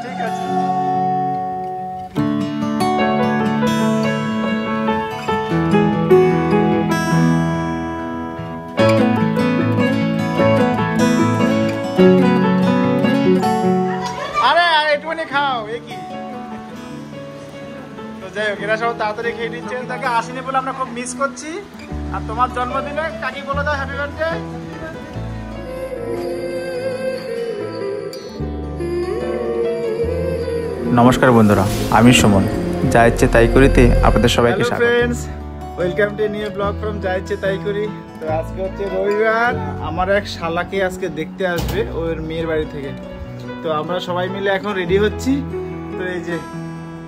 ঠিক আছে। আরে আর একটুখানি খাও, এ কি? তো যাই হোক, এরা সব তাড়াতাড়ি খেয়ে নিচ্ছে। তাকে আসেনি বলে আমরা খুব মিস করছি। আর তোমার জন্মদিনে কাকি বলে দাও হ্যাপি বার্থডে। নমস্কার বন্ধুরা, আমি সুমন, যা ইচ্ছে তাই করিতে আপনাদের সবাইকে স্বাগত। Friends, welcome to new blog from যা ইচ্ছে তাই করি। তো আজকে হচ্ছে রবিবার, আমার এক শালাকে আজকে দেখতে আসবে ওর মেয়ের বাড়ি থেকে। তো আমরা সবাই মিলে এখন রেডি হচ্ছি। তো এই যে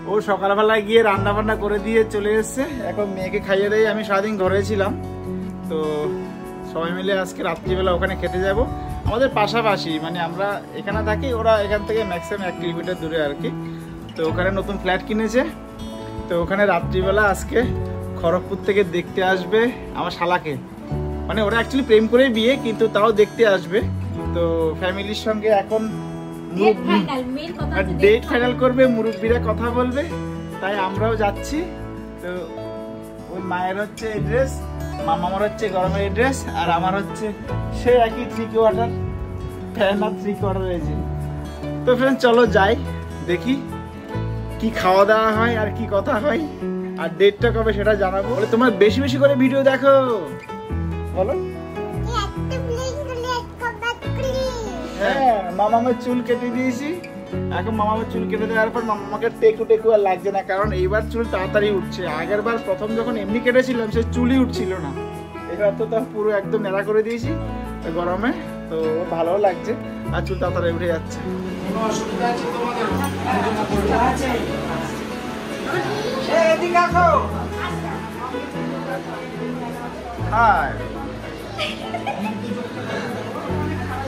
ও সকালবেলা গিয়ে রান্না বান্না করে দিয়ে চলে এসছে, এখন মেয়েকে খাইয়ে দেয়। আমি সারাদিন ঘরে ছিলাম, তো সবাই মিলে আজকে রাত্রিবেলা ওখানে খেতে যাব। আমাদের পাশাপাশি, মানে আমরা এখানে থাকি, ওরা এখান থেকে ম্যাক্সিমাম 1 কিলোমিটার দূরে আর কি। তো ওখানে নতুন ফ্ল্যাট কিনেছে, তো ওখানে রাত্রিবেলা আজকে খড়গপুর থেকে দেখতে আসবে আমার শালাকে। মানে ওরা অ্যাকচুয়ালি প্রেম করেই বিয়ে, কিন্তু তাও দেখতে আসবে। তো ফ্যামিলির সঙ্গে এখন ডেট ফাইনাল করবে, মুরব্বীরা কথা বলবে, তাই আমরাও যাচ্ছি। তো ওই মায়ের হচ্ছে এড্রেস, মামার হচ্ছে গরমের এড্রেস, আর আমার হচ্ছে সে একই 3 কোয়ার্টার ফ্যান আর 3 কোয়ার্টার এসে। তো ফ্রেন্ড চলো যাই, দেখি কি খাওয়া দাওয়া হয় আর কি কথা হয়, আর ডেটটা কবে সেটা জানাবো। বলে তোমরা বেশি বেশি করে ভিডিও দেখো, বলো। হ্যাঁ, মামামের চুল কেটে দিয়েছি। এখন মামামের চুল কেটে দেওয়ার পর মামাকে টেকু আর লাগছে না, কারণ এইবার চুল তাড়াতাড়ি উঠছে। আগের বার প্রথম যখন এমনি কেটেছিলাম সে চুলই উঠছিল না, এবার তো তার পুরো একদম নেড়া করে দিয়েছি গরমে। তো ভালো লাগছে, আর চুল তাড়াতাড়ি উঠে যাচ্ছে। কোনো অসুবিধা আছে তোমাদের? হাই,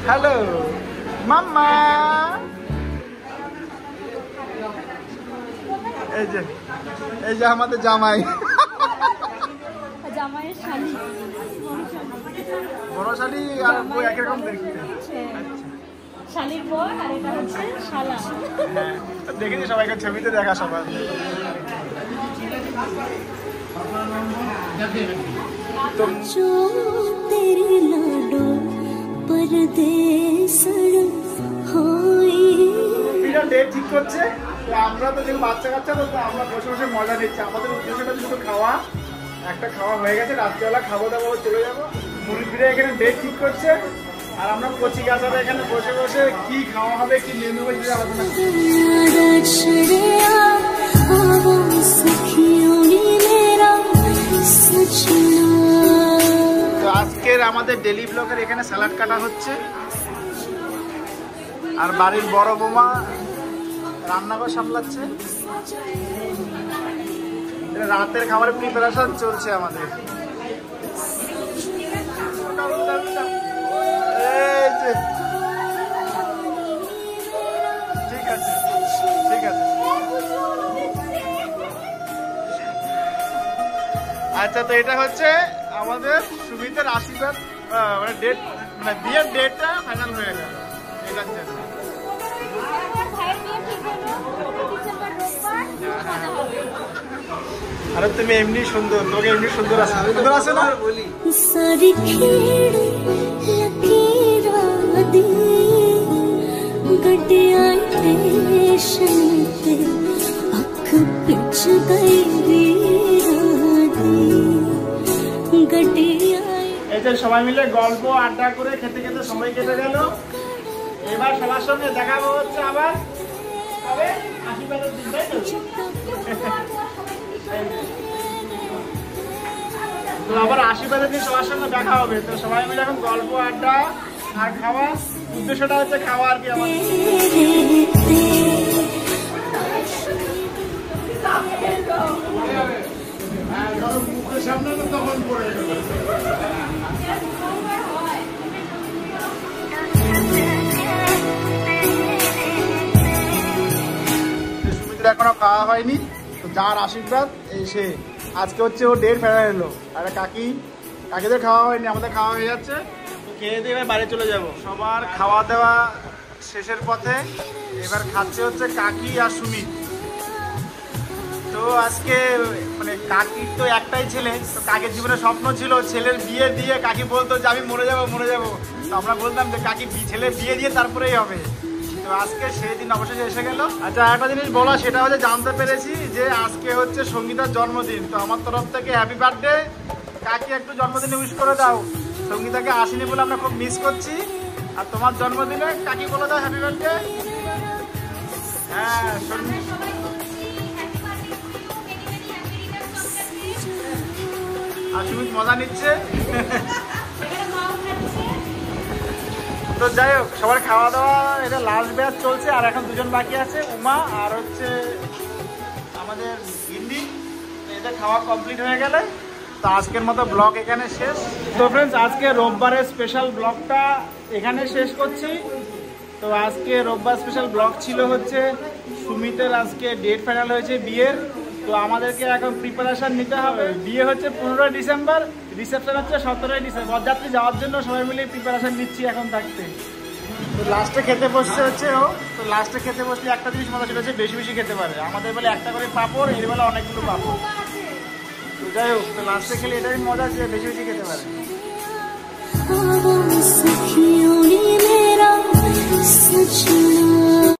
হ্যালো মাম্মা। এই যে আমাদের জামাই, জামাইয়ের শালি, বড় শালি আর বউ একই রকম দেখতে। শালির বর, আর এটা হচ্ছে শালা। হ্যাঁ, দেখেছি সবাইকে ছবিতে দেখা সবাই। ডেট ঠিক করছে। আমরা তো যেহেতু বাচ্চা কাচ্চা, তো আমরা বসে বসে মজা নিচ্ছি। আমাদের উদ্দেশ্যটা শুধু খাওয়া, একটা খাওয়া হয়ে গেছে, রাত্রিবেলা খাবো দাবো চলে যাবো। মুরব্বীরা এখানে ডেট ঠিক করছে, আর আমরা কচি গাছারা এখানে বসে বসে কি খাওয়া হবে, কি মেনু হবে আলোচনা করছি। তো আজকের আমাদের ডেলি ব্লগের এখানে স্যালাড কাটা হচ্ছে, আর বাড়ির বড় বৌমা রান্নাঘর সামলাচ্ছে। রাতের খাবারের প্রিপারেশন চলছে আমাদের। ঠিক আছে, ঠিক আছে। আচ্ছা, তো এটা হচ্ছে আমাদের সুমিতের আশীর্বাদ, মানে ডেট, মানে বিয়ের ডেটটা ফাইনাল হয়ে গেল। এটা আরে তুমি এমনি সুন্দর, তোকে এমনি সুন্দর আছে, সুন্দর আছে না বলি। এই যে সবাই মিলে গল্প আড্ডা করে খেতে খেতে সময় কেটে গেল। এবার সবার সঙ্গে দেখা হচ্ছে আবার কবে? আশীর্বাদের দিন, তাই তো? তো আবার আশীর্বাদের দিন সবার সঙ্গে দেখা হবে। তো সবাই মিলে এখন গল্প আড্ডা আর খাওয়া, উদ্দেশ্যটা হচ্ছে খাওয়া আর কি আমাদের। মুখের সামনে তো তখন পড়ে যাবে। এখনো খাওয়া হয়নি, তো যার আশীর্বাদ এই সে। আজকে হচ্ছে ও ডেট ফাইনাল এলো, আর কাকিদের খাওয়া হয়নি, আমাদের খাওয়া হয়ে যাচ্ছে। খেয়ে দিয়ে এবার বাড়ি চলে যাব। সবার খাওয়া দাওয়া শেষের পথে, এবার খাচ্ছে হচ্ছে কাকি আর সুমিত। তো আজকে মানে কাকির তো একটাই ছেলে, তো কাকির জীবনে স্বপ্ন ছিল ছেলের বিয়ে দিয়ে, কাকি বলতো যে আমি মরে যাবো মরে যাবো। তো আমরা বলতাম যে কাকি ছেলে বিয়ে দিয়ে তারপরেই হবে। তো আজকে সেই দিন অবশেষে এসে গেল। আচ্ছা একটা জিনিস বলা, সেটা হচ্ছে জানতে পেরেছি যে আজকে হচ্ছে সঙ্গীতার জন্মদিন। তো আমার তরফ থেকে হ্যাপি বার্থডে। কাকি একটু জন্মদিনে উইশ করে দাও। সঙ্গীতাকে আসেনি বলে আমরা খুব মিস করছি। আর তোমার জন্মদিনে কাকি বলে দাও হ্যাপি বার্থডে। হ্যাঁ আর সুমিত মজা নিচ্ছে। তো যাই হোক, সবার খাওয়া দাওয়া এটা লাস্ট ব্যাচ চলছে, আর এখন দুজন বাকি আছে, উমা আর হচ্ছে আমাদের হিন্দি। এটা খাওয়া কমপ্লিট হয়ে গেলে তো আজকের মতো ব্লগ এখানে শেষ। তো ফ্রেন্ডস, আজকে রোববারের স্পেশাল ব্লগটা এখানে শেষ করছি। তো আজকে রোববার স্পেশাল ব্লগ ছিল হচ্ছে সুমিতের আজকে ডেট ফাইনাল হয়েছে বিয়ের। তো আমাদেরকে এখন প্রিপারেশন নিতে হবে। বিয়ে হচ্ছে 15 ডিসেম্বর, রিসেপশন হচ্ছে 17 ডিসেম্বর। বরযাত্রী যাওয়ার জন্য সবাই মিলে প্রিপারেশন নিচ্ছি এখন থাকতে। তো লাস্টে খেতে বসছে হচ্ছে ও। তো লাস্টে খেতে বসলে একটা জিনিস মজা সেটা হচ্ছে বেশি বেশি খেতে পারে। আমাদের বেলা একটা করে পাঁপড়, এর বেলা অনেকগুলো পাঁপড়। তো যাই হোক, তো লাস্টে খেলে এটাই মজা যে বেশি বেশি খেতে পারে।